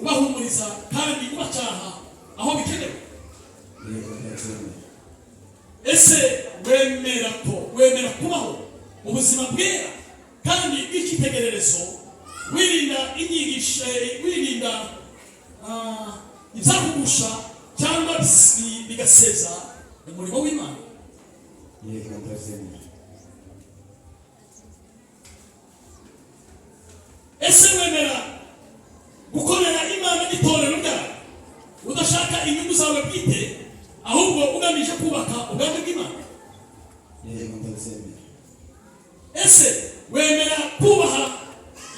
ubahumuriza kandi ubacyaha aho bikenewe. Ese wemera kubaho ubuzima bwera kandi bw'icyitegererezo, wirinda inyigisho, wirinda ibyakugusha cyangwa bigaseza umurimo w'Imana? Ese wemera gukorera Imana n'itorero ryayo udashaka inyungu zawe bwite, ahubwo ugamije kubaka ubwami bw'Imana? Ese wemera kubaha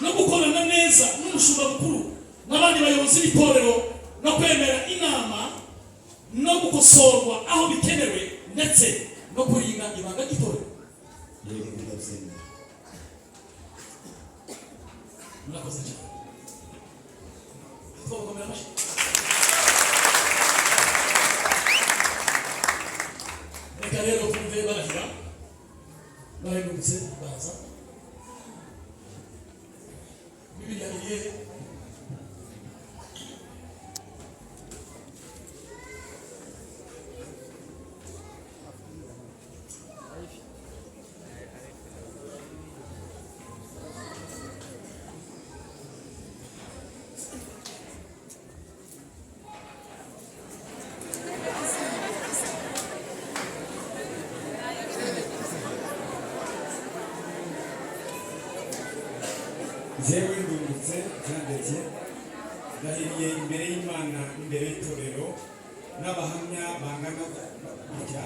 no gukorana neza n'umushumba mukuru n'abandi bayobozi b'itorero no kwemera inama no gukosorwa aho bikenewe ndetse no kurinda ibanga ry'itorero? Murakoze cyane. Twakomera amashi. Reka rero twumve barahira bahindutse baza Bibiliya irihe? Jewe ndungutse byanditse ndahiriye imbere y'Imana imbere y'itorero n'abahamya bangana gutya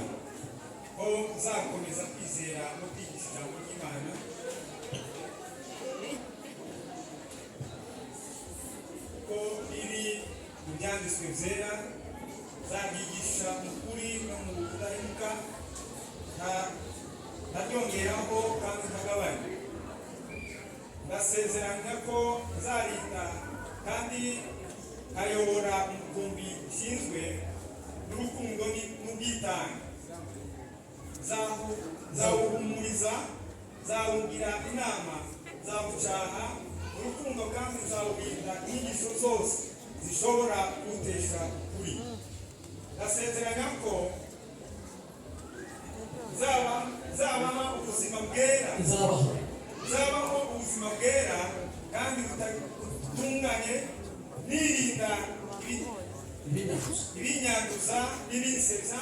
ko nzakomeza kwizera no kwigisha ijambo ry'Imana ko iri mu byanditswe byera, nzabyigisha mu kuri no mu budahemuka, ntaryongeraho kandi ntagabanya. Ndasezeranya ko nzarinda kandi nkayobora umukumbi ushinzwe n'urukundo n'ubwitange. Nzawuhumuriza, nzawugira inama, nzawucyaha urukundo kandi nzawurinda inyigisho zose zishobora kuwutesha ukuri. Ndasezeranya ko nzabaho ubuzima bwera, nzabaho ubuzima bwera kandi butunganye, nirinda ibinyanduza n'ibinsebya,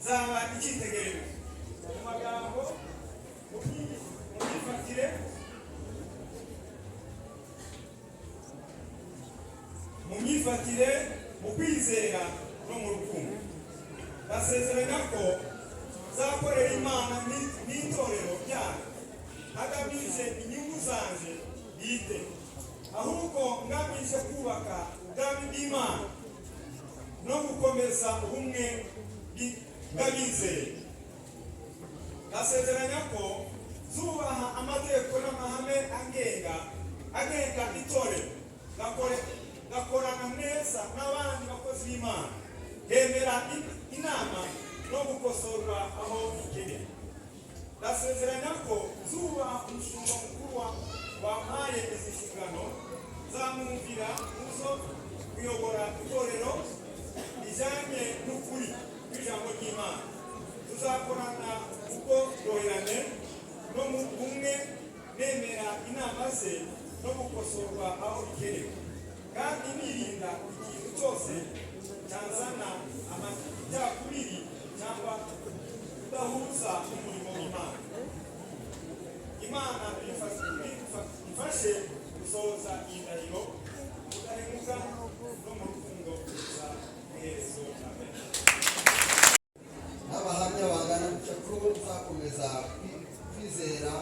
nzaba icyitegererezo mu magambo, mu myifatire, mu kwizera no mu rukundo. Ndasezeranya ko nzakorera Imana n'itorero ryayo hagamije inyungu zanje bwite, ahubwo ngamije kubaka ubwami bw'Imana no gukomeza ubumwe bw'abizeye. Ndasezeranya ko zubaha amategeko n'amahame agenga itorero, gakorana neza n'abandi bakozi b'Imana, hemera inama no gukosorwa aho bikenewe. Ndasezeranya ko zubaha umushumba mukuru wampaye izi nshingano, nzamwumvira uzo kuyobora itorero rijyanye n'ukuri kw'ijambo ry'Imana. Tuzakorana ubworoherane no mu bumwe, nemera inama ze no gukosorwa aho bikenewe, kandi nirinda ikintu cyose cyazana amacakubiri cyangwa kudahuza umurimo w'Imana. Imana ifashe gusohoza iyi ndahiro udahemuka no mu rukundo kugeza ku iherezo. Amen. N'abahamya bangana gutya ko nzakomeza kwizera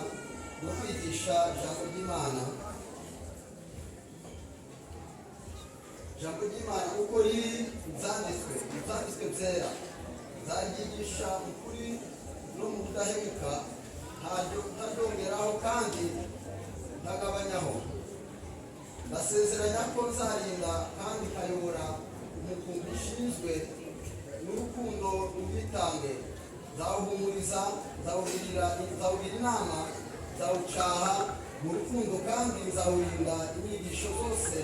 no kwigisha ijambo ry'Imana. Ijambo ry'Imana uko riri byanditswe byera, nzaryigisha ukuri no mu budahemuka, ntaryongeraho kandi ntagabanyaho. Ndasezeranya ko nzarinda kandi nkayobora umukumbi ushinzwe n'urukundo n'ubwitange, nzawuhumuriza, nzawugira inama, nzawucaha mu rukundo kandi nzawurinda inyigisho zose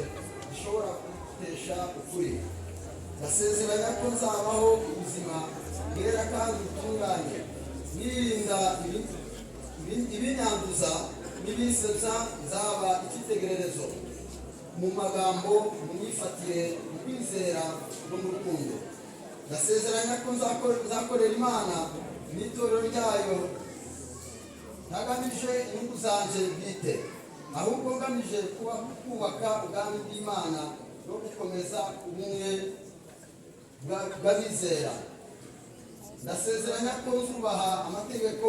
zishobora kwigisha ukuri. Ndasezeranya ko nzabaho ubuzima bwera kandi butunganye, nirinda ibinyanduza n'ibisetsa, nzaba icyitegererezo mu magambo, mu myifatire, mu kwizera no mu rukundo. Ndasezeranya ko nzakorera Imana n'itorero ryayo ntagamije inyungu zanje bwite, ahubwo ngamije kubaka ubwami bw'Imana no gukomeza ubumwe bw'abizera. Ndasezeranya ko nzubaha amategeko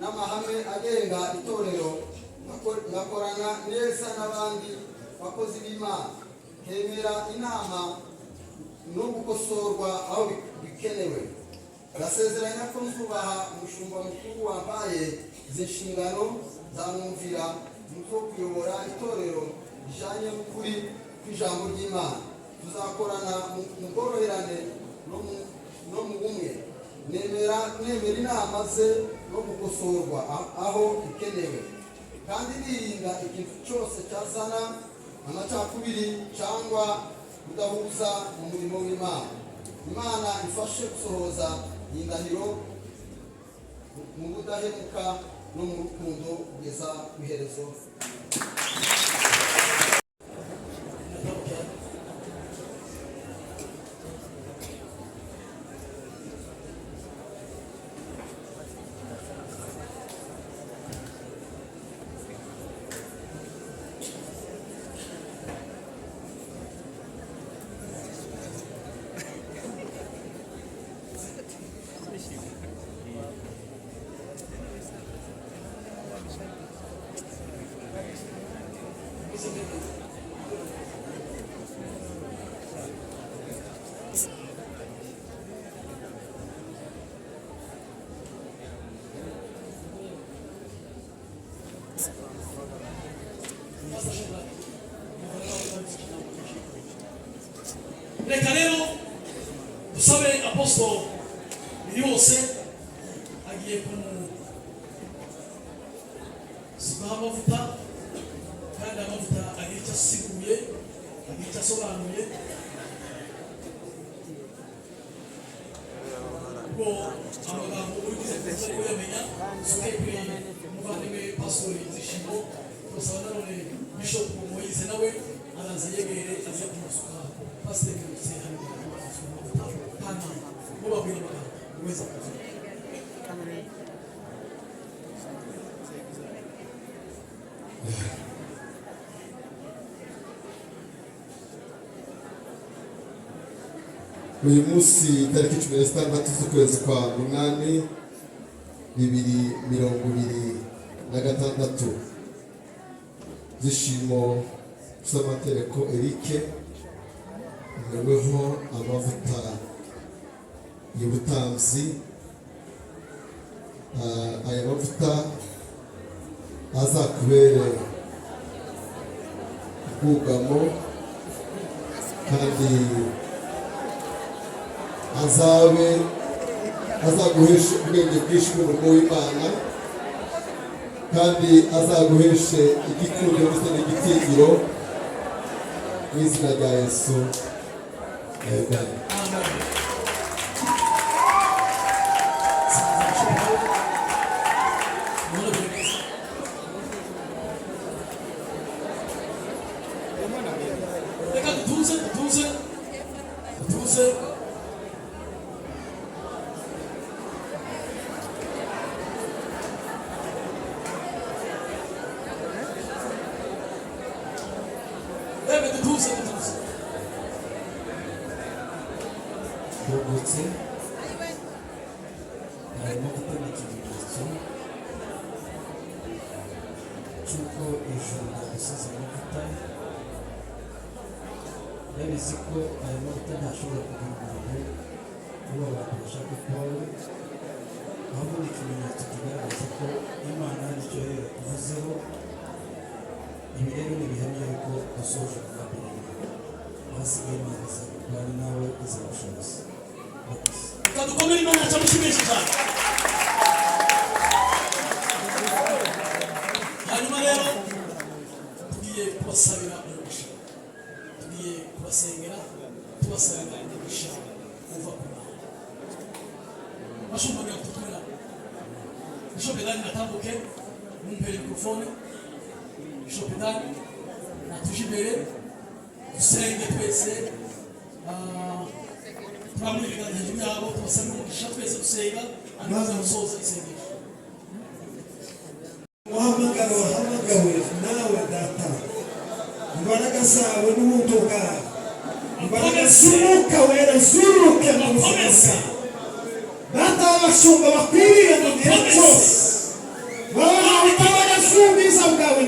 n'amahame agenga itorero, ngakorana neza n'abandi bakozi b'Imana, nkemera inama no gukosorwa aho bikenewe. Ndasezeranya ko nzubaha umushumba mukuru wampaye izi nshingano, nzamwumvira mu byo kuyobora itorero rijanye n'ukuri kw'ijambo ry'Imana. Tuzakorana mu bworoherane no mu bumwe, nemera inama ze no gukosorwa aho bikenewe, kandi nirinda ikintu cyose cyazana amacakubiri cyangwa kudahuza mu murimo w'Imana. Imana ifashe gusohoza iyi ndahiro mu budahemuka no mu rukundo kugeza ku iherezo. Reka rero dusabe apostol biri hose agiye kumusukaho amavuta, kandi amavuta agira icyo asiguye, agira icyo asobanuye. Ubwo amagambo uri kuza kuyamenya suke kuri umuvandimwe pastori Zishimo, turasaba nanone Bishop Moise nawe araza yegere aza kumusuka pasiteri ndetse hano mubabwira amagambo weza uyu munsi tariki 16 z'ukwezi kwa munani 2026, Zishimo Musamatereko Eric nyobeho amavuta y'ubutamzi. Aya mavuta azakubere ubwugamo, kandi azaguhesha ubwenge bwinshi n'umurimo w'Imana, kandi azaguheshe igikundiro ndetse n'igitinyiro mu izina rya Yesu. Amen. Reka dutuze. Ndetse harimo gutanga ikimenyetso cy'uko ijuru ryagusize amavuta. Yabizi ko aya mavuta ntashobora kugira umuntu uwo abantu bashaka kubaho, ahubwo ni ikimenyetso kigaragaza ko Imana hari icyo yakuvuzeho. Ibi rero ni ibihamya yuko dusoje umugambi w'Imana, ahasigaye Imana izabikora nawe izabushoboza. Kadukomere Imana cyamushimisha cyane. Hanyuma rero tugiye kubasabira umugisha, tugiye kubasengera. tubasanga imigisha uva ku Mana. Bashumba kutukwela Shopedani natambuke mumpere mikrofone. Shopedani natujibere dusenge twese turamuri ibiganza byabo tubasanga umugisha twese dusenga amaze gusoza isengesho. wahamagawe nawe data imbaraga zawe n'ubuto bwawe imbaraga z'umwuka wera zuruke mu buzima data w'abashumba bakwiriye mu gihe cyose babahawe imbaraga z'ubwiza bwawe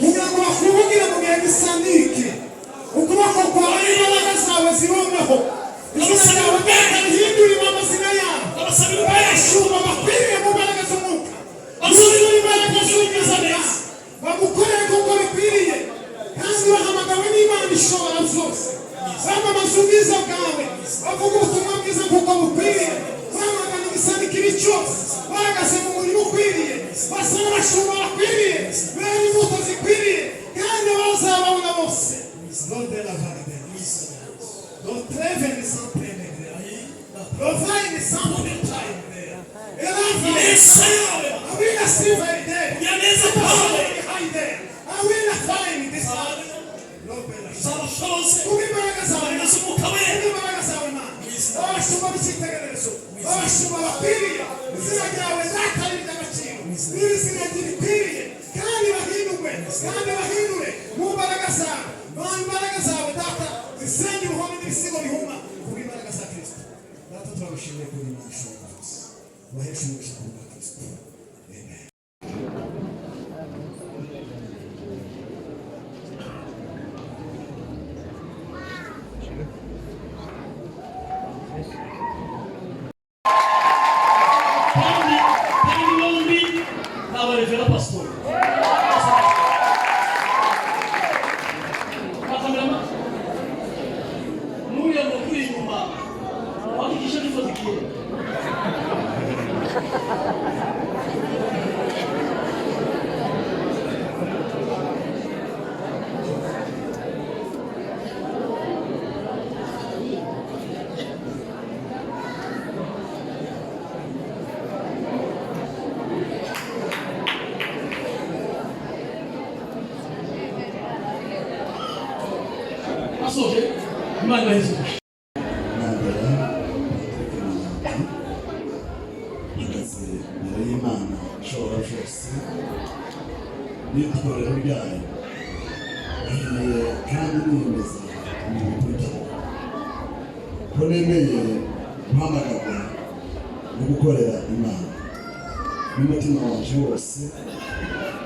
kugira ngo bakubugire mu gihe gisa n'iki ukuboko kwawe n'imbaraga zawe zibomeho izina ryawe data rihindurire amazina yabo abashumba bakwiriye mu mbaraga z'umwuka basubire imbaraga z'ubwiza bwawe bagukorere kuko bikwiriye kandi bahamagawe n'Imana ishobora byose bamamaza ubwiza bwawe bavuga ubutumwa bwiza kuko bukwiriye bamagana igisani kibi cyose bahagaze mu murimo ukwiriye basa n'abashumba bakwiriye bera imbuto zikwiriye kandi bazababona bose donde la valide dotreveni santenede rovayini santenede elava awina siveride yaneza pawe haide awina fayini disade imbaraga zawe imbaraga zawe Mana abashumba b'icyitegererezo abashumba bakwiriye izina ryawe data ry'agaciro n'izina rikwiriye kandi bahindure mu mbaraga zawe imbaraga zawe data zisenge ubuhome n'ibisigo bihuma kuri imbaraga za Kristo data turabashimiye kuri Imana ishobora byose wahesha umugisha kuri Kristo amen. Revela pastor. Kameraman. Nuri amokuri inyuma. Wahakikisha nifuatikie. Asoje, Imana Yesu. Imbere y'Imana ishobora byose n'itorero ryayo bahiye kandi niyemeza mu bikurikira ko nemeye guhamagarwa no gukorera Imana n'umutima wanje wose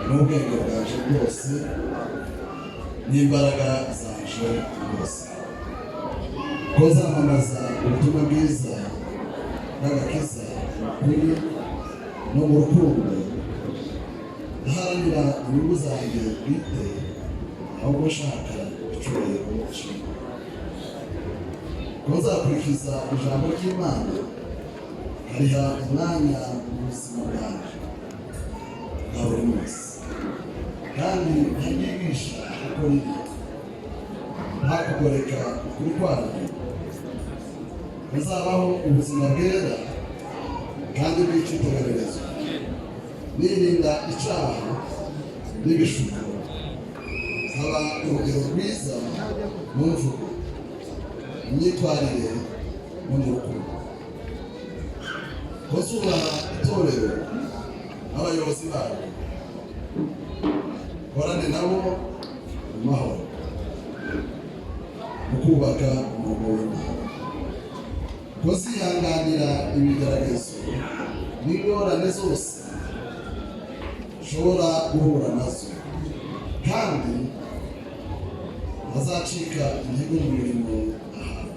n'ubwenge bwanje bwose n'imbaraga zanje bwose ko zamamaza ubutumwa bwiza bw'agakiza kuri no mu rukundo ndaharanira inyungu zanjye bwite ahubwo nshaka icyubahiro kimwe ko nzakurikiza ijambo ry'Imana nkariha umwanya mu buzima bwanjye bwa buri munsi kandi nkaryigisha uko riri nta kugoreka ukuri kwaryo bazabaho ubuzima bwera kandi bw'icyitegererezo nirinda icyaha n'ibishuko nkaba urugero rwiza mu mvugo imyitwarire no mu rukundo ko zubaha itorero n'abayobozi baryo korane nabo mu mahoro mu kubaka umurimo w'Imana ko zihanganira ibigeragezo n'ingorane zose ushobora guhura nazo kandi bazacika intege mu mirimo ahantu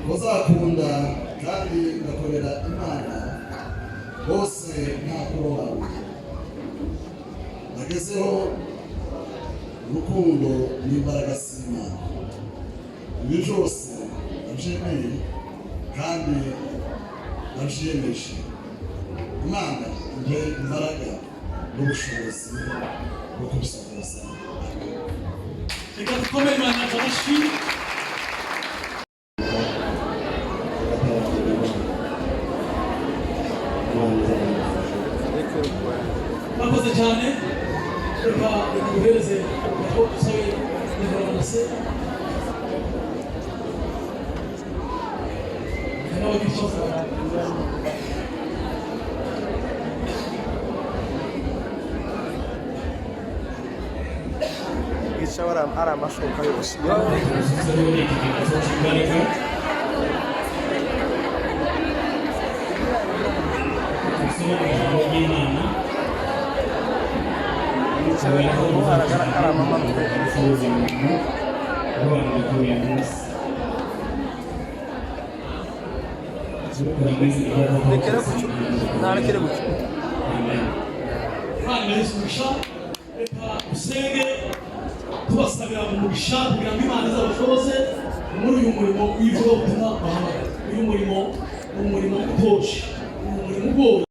bazakunda kandi bakorera Imana bose nta kurobanura bagezeho urukundo n'imbaraga z'Imana ibi byose nabyemeye kandi nabyiyemeje Imana impe imbaraga n'ubushobozi bwo kubisohoza. Reka dukomere Imana yacu amashyi. Murakoze cyane. Reka duhereze aho dusabe Nicolas. Nawe gisoza. Ishawara ari amashoka yose. Usenge tubasabira umugisha kugira ngo Imana izabashoboze muri uyu murimo w'ivugabutumwa bahamagara. Uyu murimo ni umurimo utoje, umurimo ugoye.